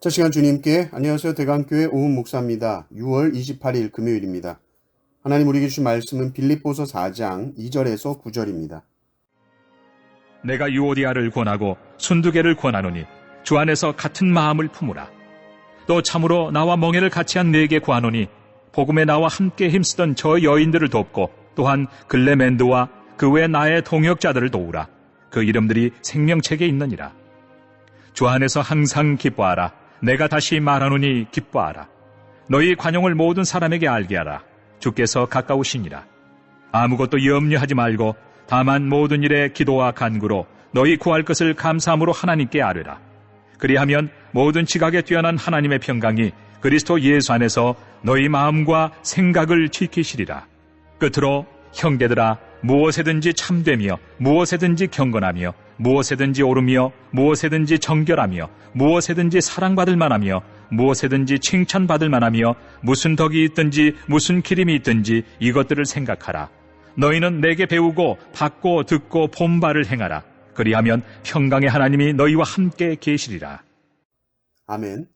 첫 시간 주님께 안녕하세요. 대강교회 오은 목사입니다. 6월 28일 금요일입니다. 하나님 우리에게 주신 말씀은 빌립보서 4장 2절에서 9절입니다. 내가 유오디아를 권하고 순두개를 권하노니 주 안에서 같은 마음을 품으라. 또 참으로 나와 멍에를 같이 한 네게 구하노니 복음에 나와 함께 힘쓰던 저 여인들을 돕고 또한 글레멘드와 그 외 나의 동역자들을 도우라. 그 이름들이 생명책에 있느니라. 주 안에서 항상 기뻐하라. 내가 다시 말하노니 기뻐하라. 너희 관용을 모든 사람에게 알게 하라. 주께서 가까우시니라. 아무것도 염려하지 말고 다만 모든 일에 기도와 간구로 너희 구할 것을 감사함으로 하나님께 아뢰라. 그리하면 모든 지각에 뛰어난 하나님의 평강이 그리스도 예수 안에서 너희 마음과 생각을 지키시리라. 끝으로 형제들아, 무엇에든지 참되며 무엇에든지 경건하며 무엇에든지 옳으며 무엇에든지 정결하며 무엇에든지 사랑받을 만하며 무엇에든지 칭찬받을 만하며 무슨 덕이 있든지 무슨 기림이 있든지 이것들을 생각하라. 너희는 내게 배우고 받고 듣고 본 바를 행하라. 그리하면 평강의 하나님이 너희와 함께 계시리라. 아멘.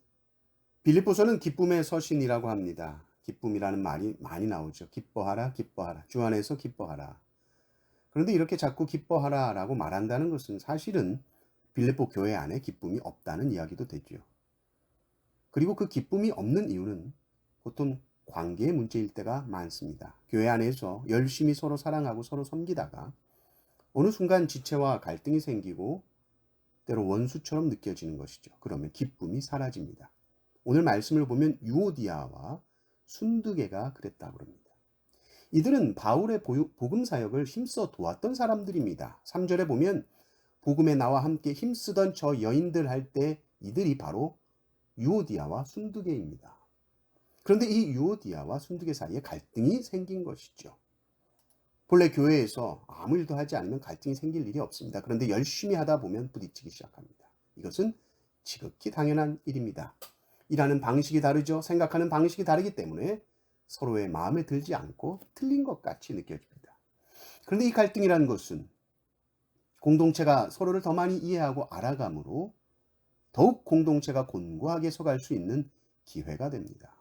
빌립보서는 기쁨의 서신이라고 합니다. 기쁨이라는 말이 많이 나오죠. 기뻐하라, 기뻐하라. 주 안에서 기뻐하라. 그런데 이렇게 자꾸 기뻐하라 라고 말한다는 것은 사실은 빌립보 교회 안에 기쁨이 없다는 이야기도 되죠. 그리고 그 기쁨이 없는 이유는 보통 관계의 문제일 때가 많습니다. 교회 안에서 열심히 서로 사랑하고 서로 섬기다가 어느 순간 지체와 갈등이 생기고 때로 원수처럼 느껴지는 것이죠. 그러면 기쁨이 사라집니다. 오늘 말씀을 보면 유오디아와 순두개가 그랬다고 합니다. 이들은 바울의 복음 사역을 힘써 도왔던 사람들입니다. 3절에 보면 복음에 나와 함께 힘쓰던 저 여인들 할 때 이들이 바로 유오디아와 순두개입니다. 그런데 이 유오디아와 순두개 사이에 갈등이 생긴 것이죠. 본래 교회에서 아무 일도 하지 않으면 갈등이 생길 일이 없습니다. 그런데 열심히 하다 보면 부딪히기 시작합니다. 이것은 지극히 당연한 일입니다. 일하는 방식이 다르죠. 생각하는 방식이 다르기 때문에 서로의 마음에 들지 않고 틀린 것 같이 느껴집니다. 그런데 이 갈등이라는 것은 공동체가 서로를 더 많이 이해하고 알아감으로 더욱 공동체가 곤고하게 서갈 수 있는 기회가 됩니다.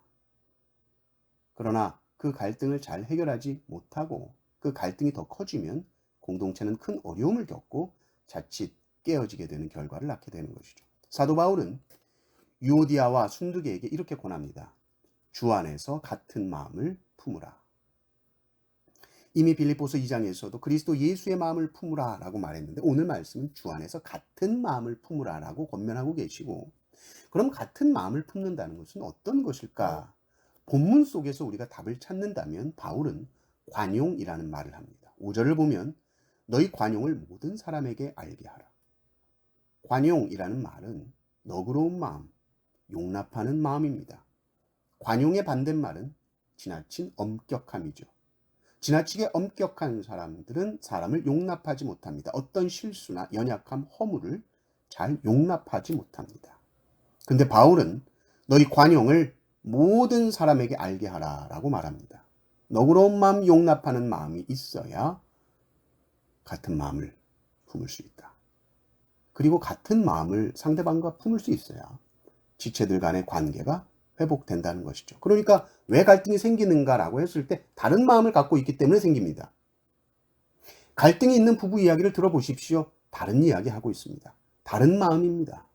그러나 그 갈등을 잘 해결하지 못하고 그 갈등이 더 커지면 공동체는 큰 어려움을 겪고 자칫 깨어지게 되는 결과를 낳게 되는 것이죠. 사도 바울은 유오디아와 순두개에게 이렇게 권합니다. 주 안에서 같은 마음을 품으라. 이미 빌립보서 2장에서도 그리스도 예수의 마음을 품으라 라고 말했는데 오늘 말씀은 주 안에서 같은 마음을 품으라 라고 권면하고 계시고, 그럼 같은 마음을 품는다는 것은 어떤 것일까? 본문 속에서 우리가 답을 찾는다면 바울은 관용이라는 말을 합니다. 5절을 보면 너희 관용을 모든 사람에게 알게 하라. 관용이라는 말은 너그러운 마음, 용납하는 마음입니다. 관용의 반대말은 지나친 엄격함이죠. 지나치게 엄격한 사람들은 사람을 용납하지 못합니다. 어떤 실수나 연약함, 허물을 잘 용납하지 못합니다. 근데 바울은 너희 관용을 모든 사람에게 알게 하라 라고 말합니다. 너그러운 마음, 용납하는 마음이 있어야 같은 마음을 품을 수 있다. 그리고 같은 마음을 상대방과 품을 수 있어야 지체들 간의 관계가 회복된다는 것이죠. 그러니까 왜 갈등이 생기는가라고 했을 때 다른 마음을 갖고 있기 때문에 생깁니다. 갈등이 있는 부부 이야기를 들어보십시오. 다른 이야기 하고 있습니다. 다른 마음입니다.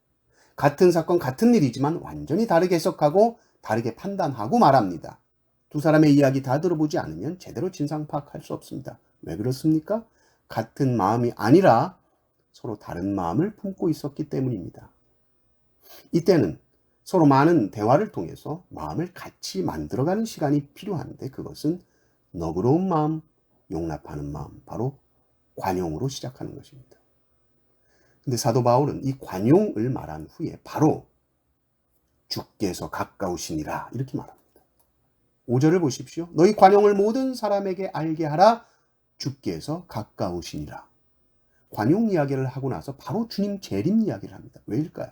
같은 사건, 같은 일이지만 완전히 다르게 해석하고 다르게 판단하고 말합니다. 두 사람의 이야기 다 들어보지 않으면 제대로 진상 파악할 수 없습니다. 왜 그렇습니까? 같은 마음이 아니라 서로 다른 마음을 품고 있었기 때문입니다. 이때는 서로 많은 대화를 통해서 마음을 같이 만들어가는 시간이 필요한데 그것은 너그러운 마음, 용납하는 마음, 바로 관용으로 시작하는 것입니다. 근데 사도 바울은 이 관용을 말한 후에 바로 주께서 가까우시니라 이렇게 말합니다. 5절을 보십시오. 너희 관용을 모든 사람에게 알게 하라. 주께서 가까우시니라. 관용 이야기를 하고 나서 바로 주님 재림 이야기를 합니다. 왜일까요?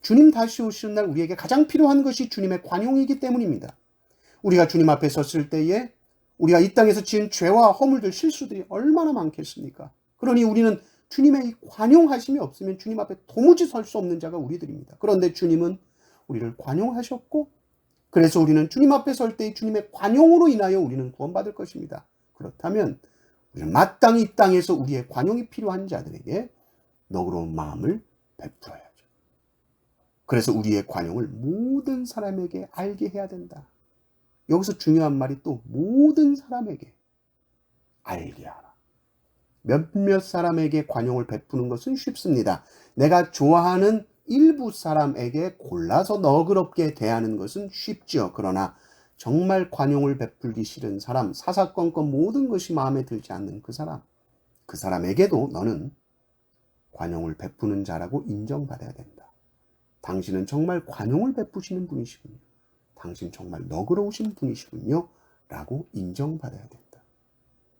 주님 다시 오시는 날 우리에게 가장 필요한 것이 주님의 관용이기 때문입니다. 우리가 주님 앞에 섰을 때에 우리가 이 땅에서 지은 죄와 허물들, 실수들이 얼마나 많겠습니까? 그러니 우리는 주님의 이 관용하심이 없으면 주님 앞에 도무지 설 수 없는 자가 우리들입니다. 그런데 주님은 우리를 관용하셨고, 그래서 우리는 주님 앞에 설 때 주님의 관용으로 인하여 우리는 구원받을 것입니다. 그렇다면 우리는 마땅히 이 땅에서 우리의 관용이 필요한 자들에게 너그러운 마음을 베풀어야죠. 그래서 우리의 관용을 모든 사람에게 알게 해야 된다. 여기서 중요한 말이 또 모든 사람에게 알게 하라. 몇몇 사람에게 관용을 베푸는 것은 쉽습니다. 내가 좋아하는 일부 사람에게 골라서 너그럽게 대하는 것은 쉽죠. 그러나 정말 관용을 베풀기 싫은 사람, 사사건건 모든 것이 마음에 들지 않는 그 사람에게도 너는 관용을 베푸는 자라고 인정받아야 된다. 당신은 정말 관용을 베푸시는 분이시군요. 당신 정말 너그러우신 분이시군요. 라고 인정받아야 된다.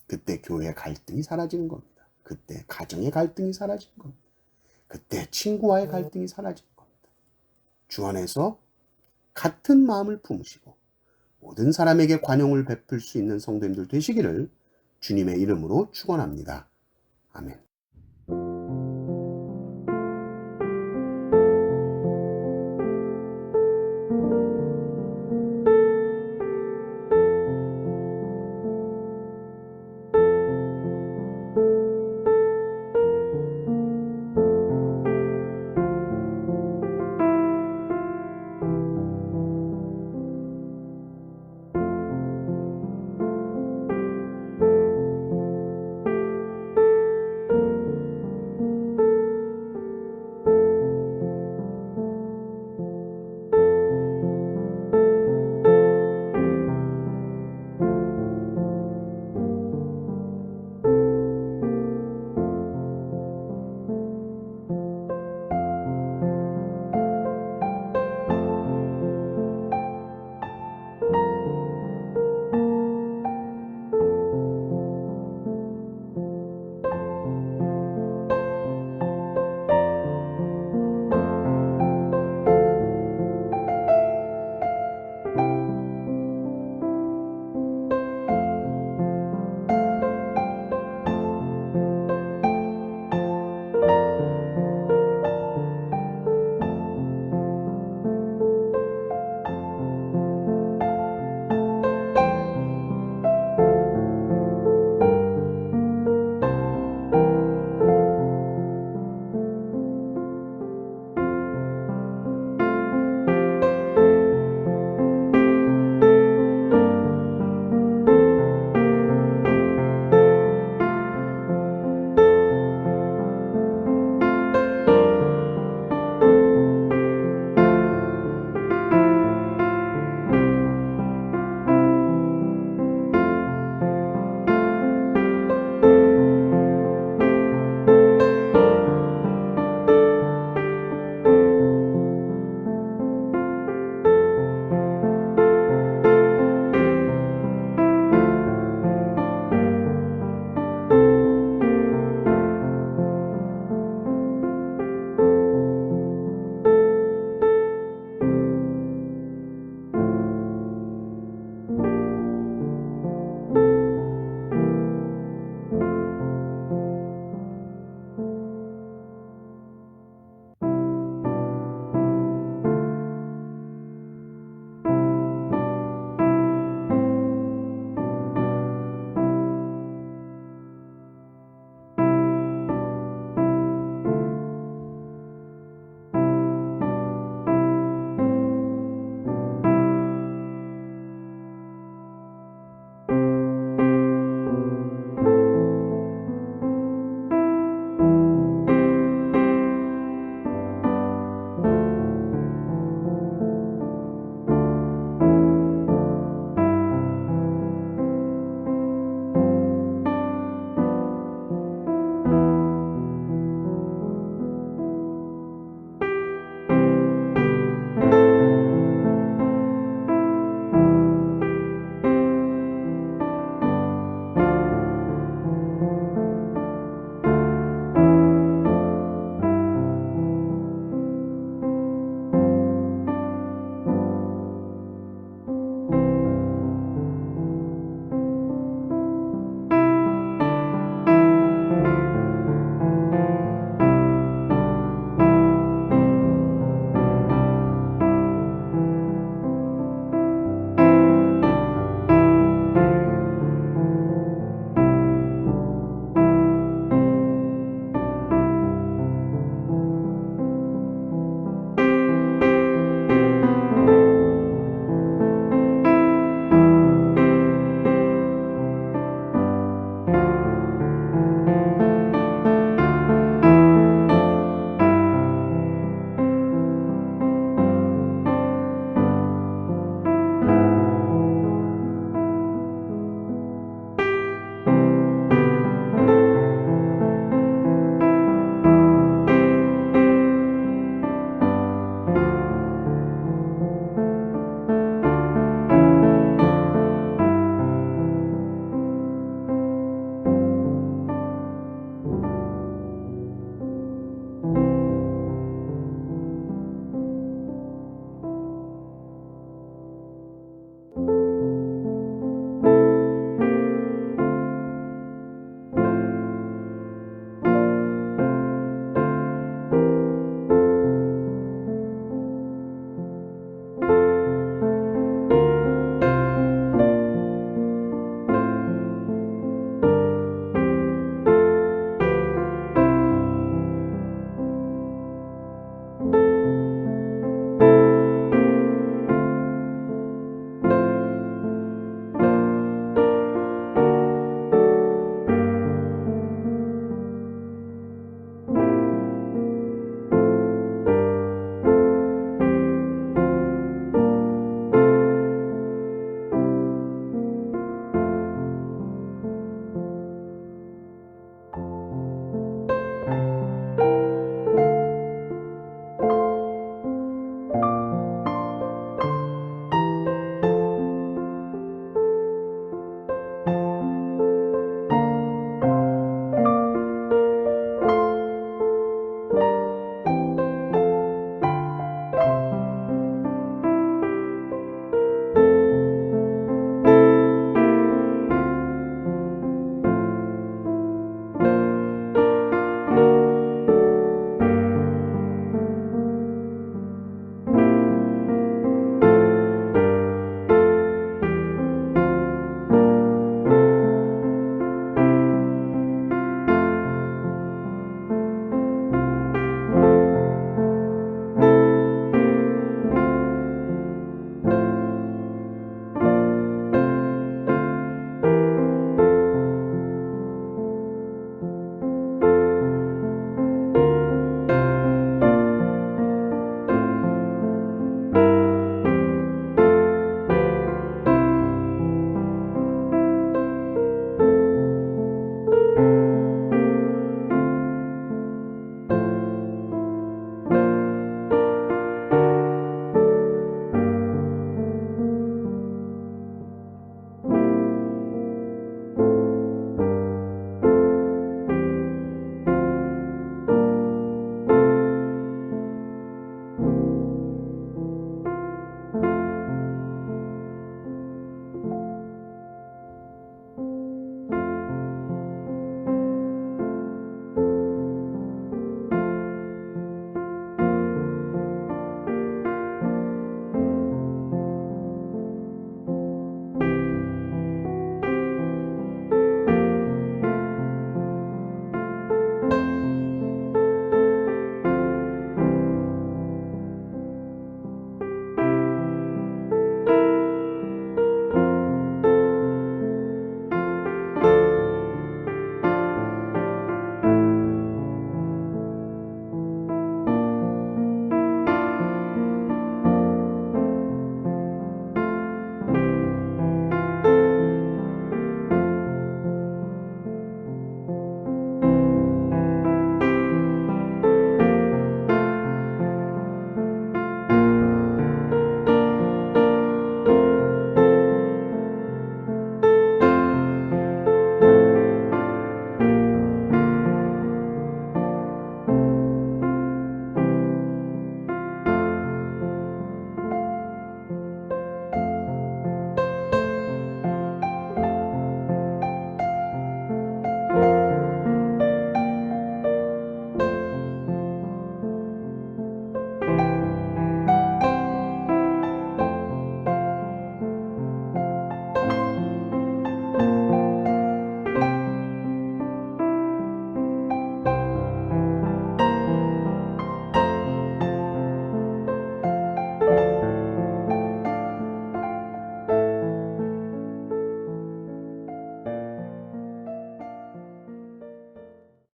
그때 교회 갈등이 사라지는 겁니다. 그때 가정의 갈등이 사라지는 겁니다. 그때 친구와의 갈등이 사라지는 겁니다. 주 안에서 같은 마음을 품으시고 모든 사람에게 관용을 베풀 수 있는 성도님들 되시기를 주님의 이름으로 축원합니다. 아멘.